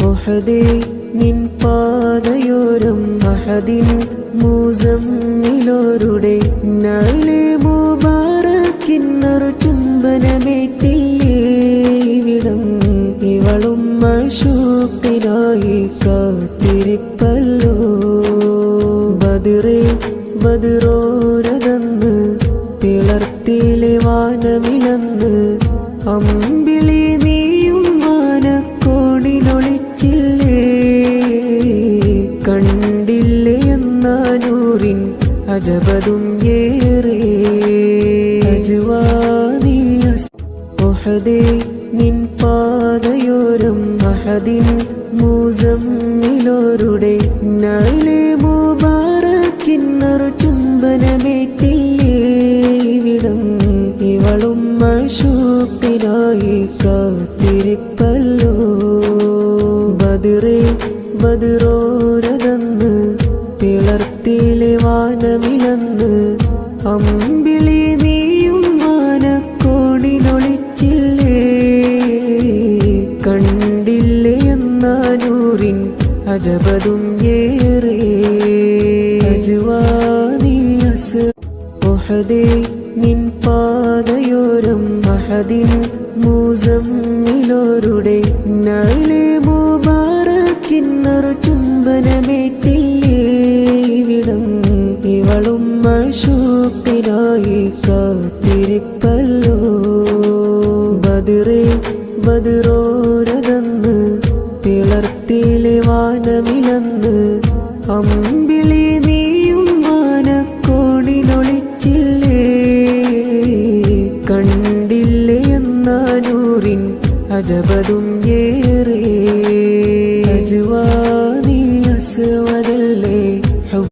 ഉഹദേ നിൻ പാതയോരം അഹദിൻ മുസമ്മിലോരുടെ നഅ്ലി മുബാറക്കിന്നൊരു ചുംബനമേറ്റില്ലേ ഇവിടം ഇവളും മഅ്ശൂഖിനായി കാത്തിരിപ്പല്ലോ ബദറേ ബദറോരതന്ന് പിളർത്തിലെ വാനമിലന്ന് അമ്പിളി നീയും വാനക്കോണിലൊളിച്ചില്ലേ കണ്ടില്ലേ എന്നാനൂറിൻ അജബതും ഏറെ അജ്വാനിയസ് ഉഹദേ നിൻ പാതയോരം അഹദിൻ മുസമ്മിലോരുടെ നഅ്ലി മുബാറക്കിന്നൊരു ചുംബനമേറ്റില്ലേ ഇവിടം ഇവളും മഅ്ശൂഖിനായി കാത്തിരിപ്പല്ലോ ബദറേ ബദറോരതന്ന് പിളർത്തിലെ വാനമിലന്ന് അമ്പിളി നീയും വാനക്കോണിലൊളിച്ചില്ലേ കണ്ടില്ലേ എന്നാനൂറിൻ അജബതും ഏറെ അജ്വാനിയസ് ഉഹദേ നിൻ പാതയോരം അഹദിൻ മുസമ്മിലോരുടെ നഅ്ലി മുബാറക്കിന്നൊരു ചുംബനമേറ്റില്ലേ ഇവിടം ഇവളും മഅ്ശൂഖിനായി കാത്തിരിപ്പല്ലോ ബദറേ ബദറോരതന്ന് പിളർത്തിലെ വാനമിലന്ന് അമ്പിളി നീയും വാനക്കോണിലൊളിച്ചില്ലേ കണ്ടില്ലേ എന്നാനൂറിൻ അജബതും ഏറെ അജ്വാനിയസ്